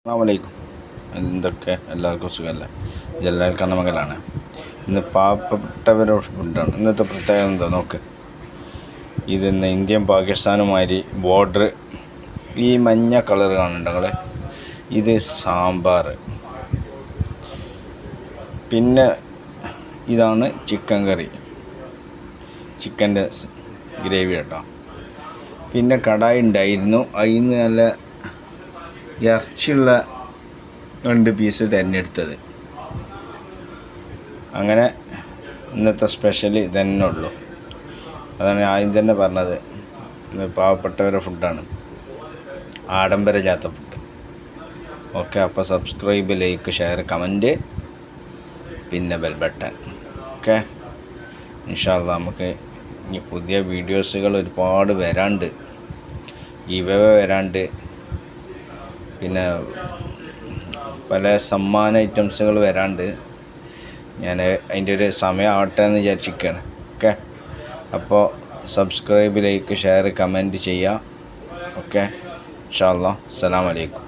അസ്സലാമലൈക്കും. എന്തൊക്കെ എല്ലാവർക്കും സുഖമല്ലേ? ജലാൽ കണ്ണമംഗലാണ്. ഇന്ന് പാവപ്പെട്ടവരുടെ ഫുഡാണ്. ഇന്നത്തെ പ്രത്യേകത എന്താ നോക്ക്. ഇതിന്ന് ഇന്ത്യയും പാകിസ്ഥാനുമാതിരി ബോർഡർ ഈ മഞ്ഞ കളർ കാണുന്നുണ്ട് നിങ്ങൾ. ഇത് സാമ്പാർ. പിന്നെ ഇതാണ് ചിക്കൻ കറി, ചിക്കൻ്റെ ഗ്രേവി കേട്ടോ. പിന്നെ കടായി ഉണ്ടായിരുന്നു, അതിന് നല്ല ഇറച്ചിയുള്ള 2 പീസ് തിരഞ്ഞെടുത്തത്. അങ്ങനെ ഇന്നത്തെ സ്പെഷ്യൽ ഇതന്നെ ഉള്ളൂ. അതാണ് ആദ്യം തന്നെ പറഞ്ഞത്, ഇന്ന് പാവപ്പെട്ടവരുടെ ഫുഡാണ്, ആഡംബരമില്ലാത്ത ഫുഡ്. ഓക്കെ, അപ്പോൾ സബ്സ്ക്രൈബ്, ലൈക്ക്, ഷെയർ, കമൻറ്റ്, പിന്നെ ബെൽ ബട്ടൺ. ഓക്കെ, ഇൻഷാ അല്ലാഹ് നമുക്ക് ഇനി പുതിയ വീഡിയോസുകൾ ഒരുപാട് വരാണ്ട്, വരാണ്ട്, പിന്നെ പല സമ്മാന ഐറ്റംസുകൾ വരാണ്ട്. ഞാൻ അതിൻ്റെ ഒരു സമയമാവട്ടെ എന്ന് വിചാരിച്ചിരിക്കുകയാണ്. ഓക്കെ, അപ്പോൾ സബ്സ്ക്രൈബ്, ലൈക്ക്, ഷെയർ, കമൻറ്റ് ചെയ്യുക. ഓക്കെ, ഇൻഷാ അല്ലാഹ്. അസ്സലാമു അലൈക്കും.